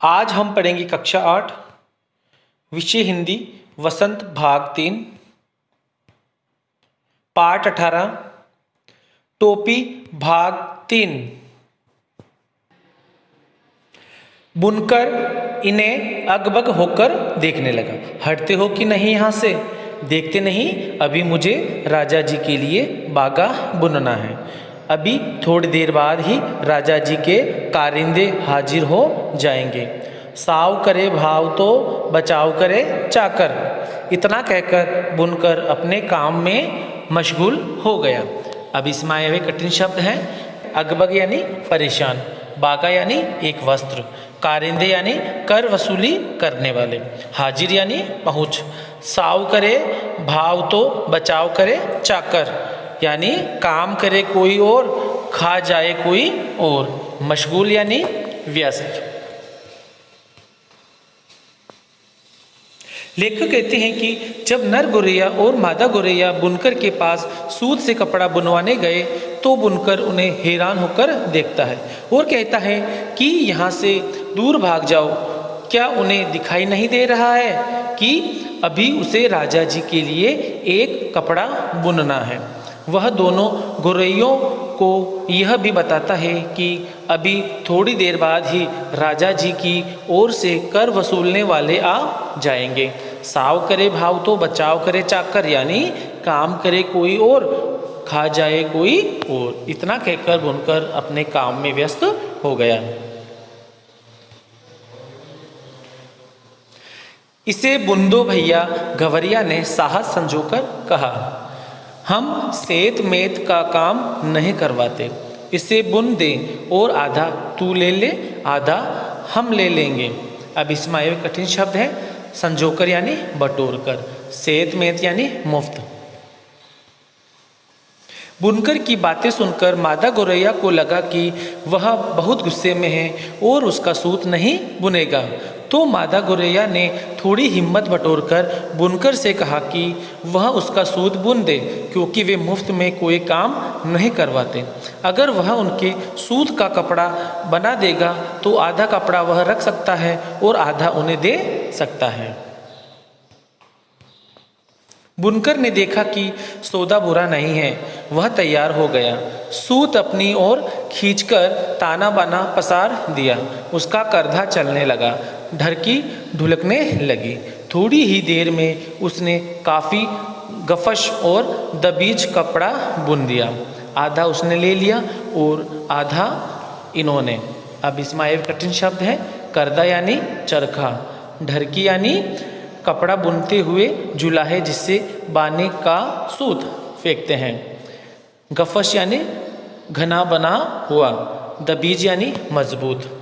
आज हम पढ़ेंगे कक्षा 8 विषय हिंदी वसंत भाग 3 पाठ 18 टोपी भाग 3। बुनकर इन्हें अगबग होकर देखने लगा। हटते हो कि नहीं यहाँ से? देखते नहीं, अभी मुझे राजा जी के लिए बागा बुनना है। अभी थोड़ी देर बाद ही राजा जी के कारिंदे हाजिर हो जाएंगे। साव करे भाव तो बचाव करे चाकर। इतना कहकर बुनकर अपने काम में मशगूल हो गया। अब इसमें आए हुए कठिन शब्द हैं। अगबग यानी परेशान, बागा यानी एक वस्त्र, कारिंदे यानी कर वसूली करने वाले, हाजिर यानी पहुँच, साव करे भाव तो बचाव करे चाकर यानी काम करे कोई और खा जाए कोई और, मशगूल यानी व्यस्त। लेखक कहते हैं कि जब नर गोरैया और मादा गोरैया बुनकर के पास सूत से कपड़ा बुनवाने गए तो बुनकर उन्हें हैरान होकर देखता है और कहता है कि यहाँ से दूर भाग जाओ। क्या उन्हें दिखाई नहीं दे रहा है कि अभी उसे राजा जी के लिए एक कपड़ा बुनना है? वह दोनों गोरैयों को यह भी बताता है कि अभी थोड़ी देर बाद ही राजा जी की ओर से कर वसूलने वाले आ जाएंगे। साव करे भाव तो बचाव करे चाकर यानी काम करे कोई और खा जाए कोई और। इतना कहकर बुनकर अपने काम में व्यस्त हो गया। इसे बुन दो भैया, गवरिया ने साहस संजोकर कहा। हम सेत मेत का काम नहीं करवाते, इसे बुन दे और आधा तू ले ले आधा हम ले लेंगे। अब इसमें आए कठिन शब्द है। संजोकर यानी बटोर कर, सेत मेत यानी मुफ्त। बुनकर की बातें सुनकर मादा गोरैया को लगा कि वह बहुत गुस्से में है और उसका सूत नहीं बुनेगा। तो मादा गोरैया ने थोड़ी हिम्मत बटोरकर बुनकर से कहा कि वह उसका सूत बुन दे, क्योंकि वे मुफ्त में कोई काम नहीं करवाते। अगर वह उनके सूत का कपड़ा बना देगा तो आधा कपड़ा वह रख सकता है और आधा उन्हें दे सकता है। बुनकर ने देखा कि सौदा बुरा नहीं है। वह तैयार हो गया। सूत अपनी ओर खींचकर ताना बाना पसार दिया। उसका करधा चलने लगा, ढरकी ढुलकने लगी। थोड़ी ही देर में उसने काफ़ी गफश और दबीज कपड़ा बुन दिया। आधा उसने ले लिया और आधा इन्होंने। अब इसमें एक कठिन शब्द है। करदा यानी चरखा, ढरकी यानी कपड़ा बुनते हुए जुलाहे जिससे बाने का सूत फेंकते हैं, गफश यानी घना बना हुआ, दबीज यानी मजबूत।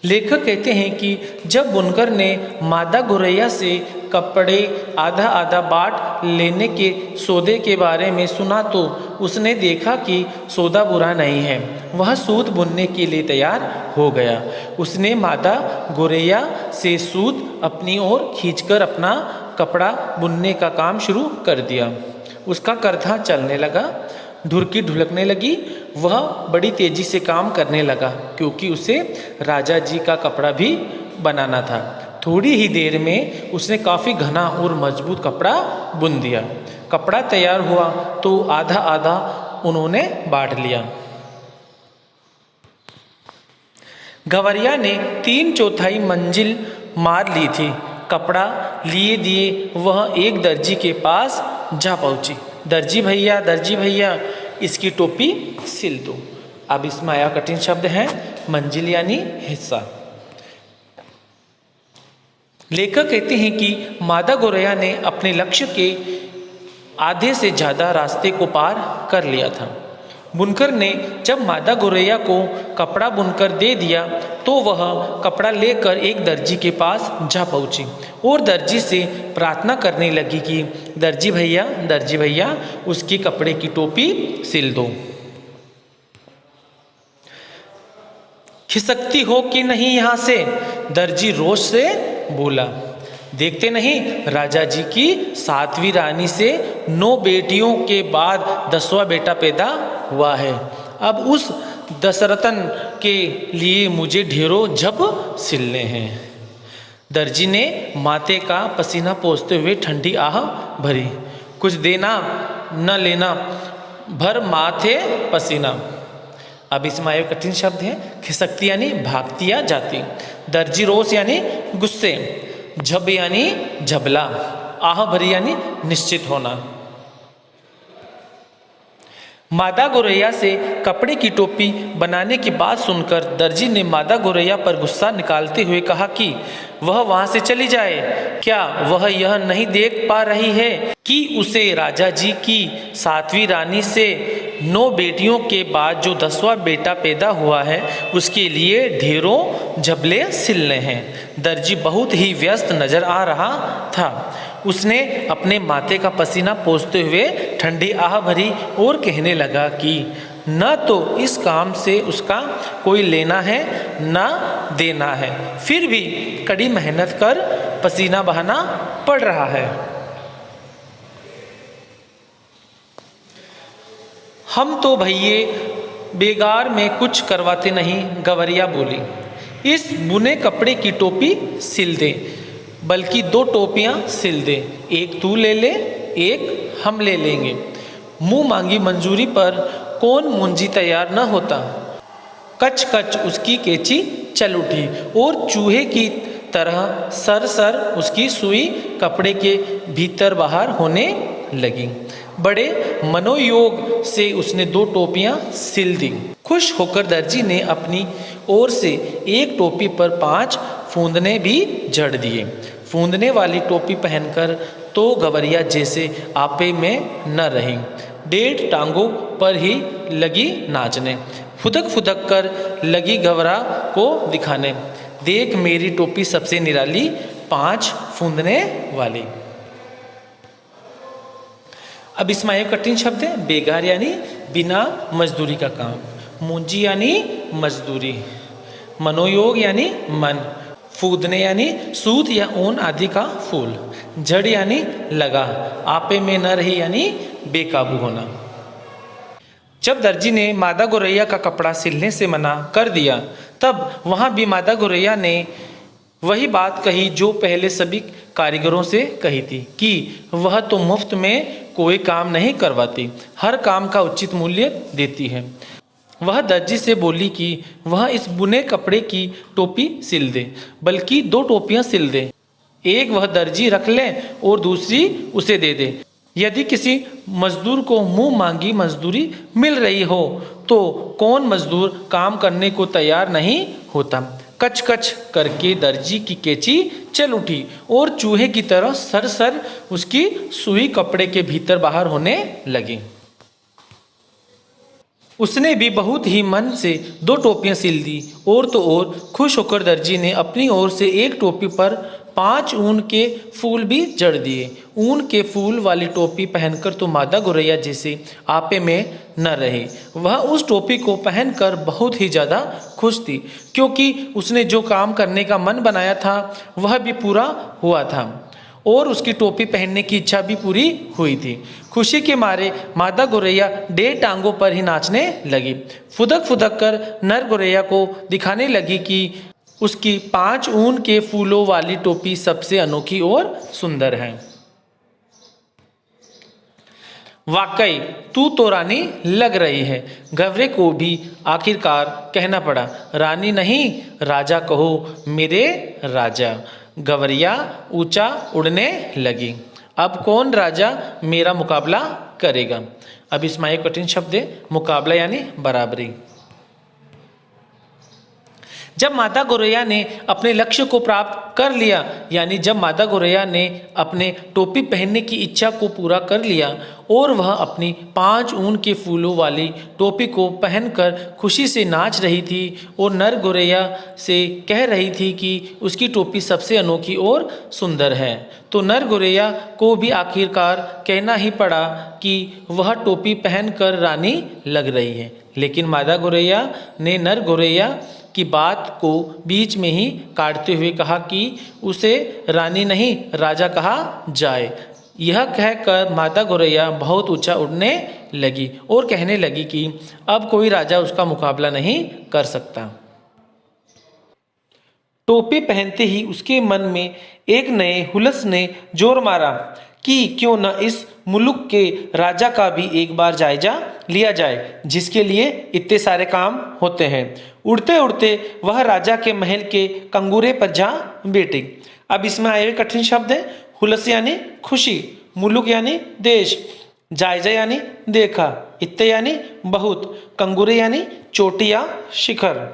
लेखक कहते हैं कि जब बुनकर ने मादा गोरैया से कपड़े आधा आधा बांट लेने के सौदे के बारे में सुना तो उसने देखा कि सौदा बुरा नहीं है। वह सूत बुनने के लिए तैयार हो गया। उसने मादा गोरैया से सूत अपनी ओर खींचकर अपना कपड़ा बुनने का काम शुरू कर दिया। उसका करधा चलने लगा, ढुरकी ढुलकने लगी। वह बड़ी तेजी से काम करने लगा क्योंकि उसे राजा जी का कपड़ा भी बनाना था। थोड़ी ही देर में उसने काफ़ी घना और मजबूत कपड़ा बुन दिया। कपड़ा तैयार हुआ तो आधा आधा उन्होंने बांट लिया। गवरिया ने 3/4 मंजिल मार ली थी। कपड़ा लिए दिए वह एक दर्जी के पास जा पहुंची। दर्जी भैया इसकी टोपी सिल दो। अब इसमें आया कठिन शब्द है। मंजिल यानी हिस्सा। लेखक कहते हैं कि मादा गोरैया ने अपने लक्ष्य के आधे से ज़्यादा रास्ते को पार कर लिया था। बुनकर ने जब मादा गोरैया को कपड़ा बुनकर दे दिया तो वह कपड़ा लेकर एक दर्जी के पास जा पहुंची और दर्जी से प्रार्थना करने लगी कि दर्जी भैया उसकी कपड़े की टोपी सिल दो। खिसकती हो कि नहीं यहाँ से? दर्जी रोष से बोला। देखते नहीं राजा जी की 7वीं रानी से 9 बेटियों के बाद 10वां बेटा पैदा हुआ है। अब उस दशरथन के लिए मुझे ढेरों झब सिलने हैं। दर्जी ने माथे का पसीना पोंछते हुए ठंडी आह भरी। कुछ देना न लेना, भर माथे पसीना। अब इसमें आए कठिन शब्द है। खिसकती यानी भागती या जाती। दर्जी रोष यानी गुस्से। झब यानी झबला। आह भरी यानी निश्चित होना। मादा गौरैया से कपड़े की टोपी बनाने की बात सुनकर दर्जी ने मादा गौरैया पर गुस्सा निकालते हुए कहा कि वह वहां से चली जाए। क्या वह यह नहीं देख पा रही है कि उसे राजा जी की 7वीं रानी से 9 बेटियों के बाद जो 10वां बेटा पैदा हुआ है उसके लिए ढेरों झबले सिलने हैं। दर्जी बहुत ही व्यस्त नजर आ रहा था। उसने अपने माथे का पसीना पोंछते हुए ठंडी आह भरी और कहने लगा कि न तो इस काम से उसका कोई लेना है न देना है, फिर भी कड़ी मेहनत कर पसीना बहाना पड़ रहा है। हम तो भैये बेगार में कुछ करवाते नहीं, गवरिया बोली। इस बुने कपड़े की टोपी सिल दे, बल्कि 2 टोपियां सिल दे। एक तू ले ले, एक हम ले लेंगे। मुंह मांगी मंजूरी पर कौन मुंजी तैयार न होता। कच कच उसकी कैंची चल उठी और चूहे की तरह सर सर उसकी सुई कपड़े के भीतर बाहर होने लगी। बड़े मनोयोग से उसने 2 टोपियां सिल दी। खुश होकर दर्जी ने अपनी ओर से एक टोपी पर 5 फूंदने भी जड़ दिए। फूंदने वाली टोपी पहनकर तो गवरिया जैसे आपे में न रही, 1.5 टांगों पर ही लगी नाचने। फुदक फुदक कर लगी गवरा को दिखाने, देख मेरी टोपी सबसे निराली, 5 फूंदने वाली। अब इसमें एक कठिन शब्द है। बेगार यानी बिना मजदूरी का काम। मुंजी यानी मजदूरी। मनोयोग यानी मन। फूदने यानी सूत या ऊन आदि का फूल। जड़ यानी लगा। आपे में न रही यानी बेकाबू होना। जब दर्जी ने मादा गौरैया का कपड़ा सिलने से मना कर दिया, तब वहां भी मादा गौरैया ने वही बात कही जो पहले सभी कारीगरों से कही थी कि वह तो मुफ्त में कोई काम नहीं करवाती, हर काम का उचित मूल्य देती है। वह दर्जी से बोली कि वह इस बुने कपड़े की टोपी सिल दे, बल्कि 2 टोपियां सिल दे। एक वह दर्जी रख ले और दूसरी उसे दे दे। यदि किसी मजदूर को मुंह मांगी मजदूरी मिल रही हो तो कौन मजदूर काम करने को तैयार नहीं होता। कच कच करके दर्जी की कैंची चल उठी और चूहे की तरह सर सर उसकी सुई कपड़े के भीतर बाहर होने लगी। उसने भी बहुत ही मन से 2 टोपियां सिल दी। और तो और खुश होकर दर्जी ने अपनी ओर से एक टोपी पर 5 ऊन के फूल भी जड़ दिए। ऊन के फूल वाली टोपी पहनकर तो मादा गौरैया जैसे आपे में न रहे। वह उस टोपी को पहनकर बहुत ही ज़्यादा खुश थी, क्योंकि उसने जो काम करने का मन बनाया था वह भी पूरा हुआ था और उसकी टोपी पहनने की इच्छा भी पूरी हुई थी। खुशी के मारे मादा गौरैया 1.5 टांगों पर ही नाचने लगी। फुदक फुदक कर नर गौरैया को दिखाने लगी कि उसकी 5 ऊन के फूलों वाली टोपी सबसे अनोखी और सुंदर है। वाकई तू तो रानी लग रही है। गवरे को भी आखिरकार कहना पड़ा, रानी नहीं राजा कहो मेरे राजा। गवरिया ऊंचा उड़ने लगी। अब कौन राजा मेरा मुकाबला करेगा। अब इसमें एक कठिन शब्द है, मुकाबला यानी बराबरी। जब मादा गौरैया ने अपने लक्ष्य को प्राप्त कर लिया, यानी जब मादा गौरैया ने अपने टोपी पहनने की इच्छा को पूरा कर लिया और वह अपनी 5 ऊन के फूलों वाली टोपी को पहनकर खुशी से नाच रही थी और नर गौरैया से कह रही थी कि उसकी टोपी सबसे अनोखी और सुंदर है, तो नर गौरैया को भी आखिरकार कहना ही पड़ा कि वह टोपी पहनकर रानी लग रही है। लेकिन मादा गौरैया ने नर गौरैया की बात को बीच में ही काटते हुए कहा कि उसे रानी नहीं राजा कहा जाए। यह कहकर माता गौरैया बहुत ऊंचा उड़ने लगी और कहने लगी कि अब कोई राजा उसका मुकाबला नहीं कर सकता। टोपी पहनते ही उसके मन में एक नए हुलस ने जोर मारा कि क्यों न इस मुल्क के राजा का भी एक बार जायजा लिया जाए, जिसके लिए इतने सारे काम होते हैं। उड़ते उड़ते वह राजा के महल के कंगूरे पर जा बैठी। अब इसमें आए हुए कठिन शब्द हैं। हुलस यानी खुशी, मुल्क यानी देश, जायजा यानी देखा, इत्ते यानी बहुत, कंगूरे यानी चोटी या शिखर।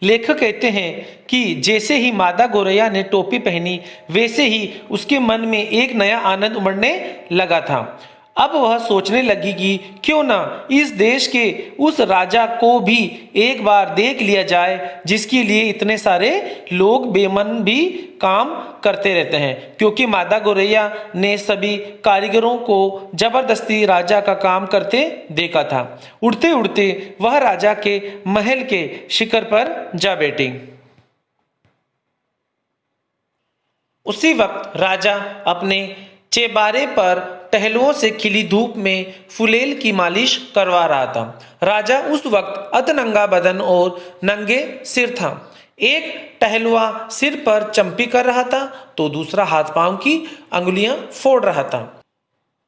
लेखक कहते हैं कि जैसे ही मादा गौरैया ने टोपी पहनी वैसे ही उसके मन में एक नया आनंद उमड़ने लगा था। अब वह सोचने लगी कि क्यों ना इस देश के उस राजा को भी एक बार देख लिया जाए, जिसके लिए इतने सारे लोग बेमन भी काम करते रहते हैं, क्योंकि मादा गौरैया ने सभी कारीगरों को जबरदस्ती राजा का काम करते देखा था। उड़ते उड़ते वह राजा के महल के शिखर पर जा बैठी। उसी वक्त राजा अपने चेबारे पर टहलुओं से खिली धूप में फुलेल की मालिश करवा रहा था। राजा उस वक्त अधनंगा बदन और नंगे सिर था। एक टहलुआ सिर पर चंपी कर रहा था, तो दूसरा हाथ पांव की अंगुलियां फोड़ रहा था,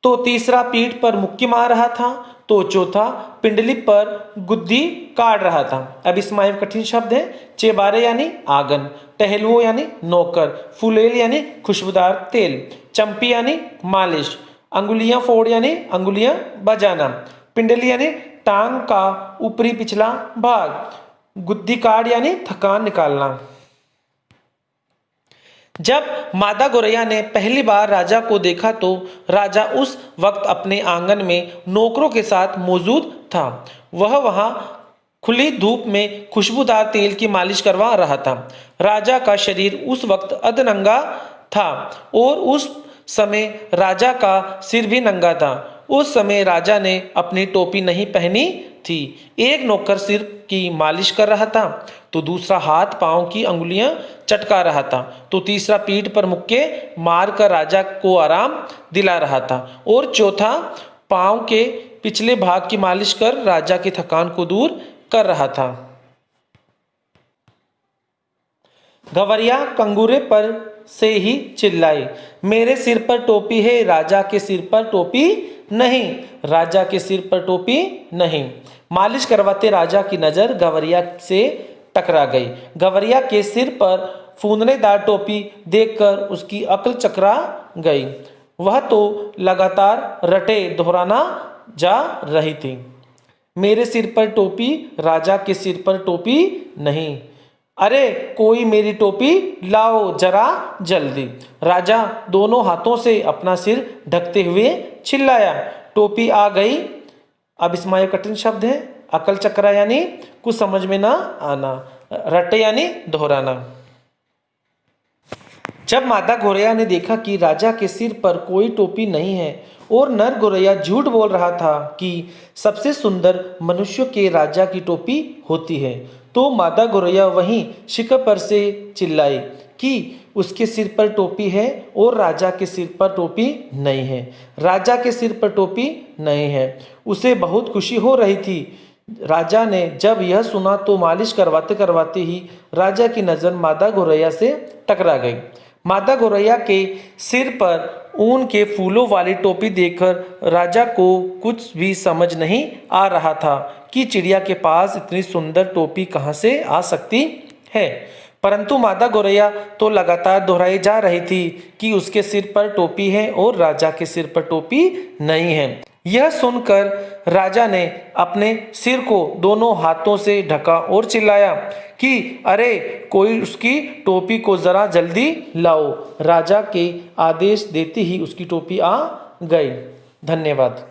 तो तीसरा पीठ पर मुक्की मार रहा था, तो चौथा पिंडली पर गुद्दी काट रहा था। अब इसमें आए कठिन शब्द है। चेबारे यानी आंगन, टहलुओ यानी नौकर, फुलेल यानी खुशबूदार तेल, चंपी यानी मालिश, अंगुलियां फोड़ यानी अंगुलियां बजाना, पिंडली यानी टांग का ऊपरी पिछला भाग, गुद्दी काट यानी थकान निकालना। जब मादा गौरैया ने पहली बार राजा को देखा तो राजा उस वक्त अपने आंगन में नौकरों के साथ मौजूद था। वह वहां खुली धूप में खुशबूदार तेल की मालिश करवा रहा था। राजा का शरीर उस वक्त अधनंगा था और उस समय राजा का सिर भी नंगा था। उस समय राजा ने अपनी टोपी नहीं पहनी थी। एक नौकर सिर की मालिश कर रहा था, तो दूसरा हाथ पांव की अंगुलियां चटका रहा था, तो तीसरा पीठ पर मुक्के मारकर राजा को आराम दिला रहा था, और चौथा पांव के पिछले भाग की मालिश कर राजा की थकान को दूर कर रहा था। गवरिया कंगूरे पर से ही चिल्लाई, मेरे सिर पर टोपी है, राजा के सिर पर टोपी नहीं, राजा के सिर पर टोपी नहीं। मालिश करवाते राजा की नजर गवरिया से टकरा गई। गवरिया के सिर पर फूंदनेदार टोपी देखकर उसकी अक्ल चकरा गई। वह तो लगातार रटे दोहराना जा रही थी, मेरे सिर पर टोपी, राजा के सिर पर टोपी नहीं, अरे कोई मेरी टोपी लाओ जरा जल्दी। राजा दोनों हाथों से अपना सिर ढकते हुए चिल्लाया, टोपी आ गई। अब इसमें कठिन शब्द है। अकल चक्रा यानी कुछ समझ में ना आना, रटे यानी दोहराना। जब मादा गौरैया ने देखा कि राजा के सिर पर कोई टोपी नहीं है और नर गौरैया झूठ बोल रहा था कि सबसे सुंदर मनुष्य के राजा की टोपी होती है, तो मादा गौरैया वहीं शिखर पर से चिल्लाई कि उसके सिर पर टोपी है और राजा के सिर पर टोपी नहीं है, राजा के सिर पर टोपी नहीं है। उसे बहुत खुशी हो रही थी। राजा ने जब यह सुना तो मालिश करवाते करवाते ही राजा की नजर मादा गौरैया से टकरा गई। मादा गौरैया के सिर पर ऊन के फूलों वाली टोपी देखकर राजा को कुछ भी समझ नहीं आ रहा था कि चिड़िया के पास इतनी सुंदर टोपी कहाँ से आ सकती है। परंतु मादा गौरैया तो लगातार दोहराई जा रही थी कि उसके सिर पर टोपी है और राजा के सिर पर टोपी नहीं है। यह सुनकर राजा ने अपने सिर को दोनों हाथों से ढका और चिल्लाया कि अरे कोई उसकी टोपी को जरा जल्दी लाओ। राजा के आदेश देते ही उसकी टोपी आ गई। धन्यवाद।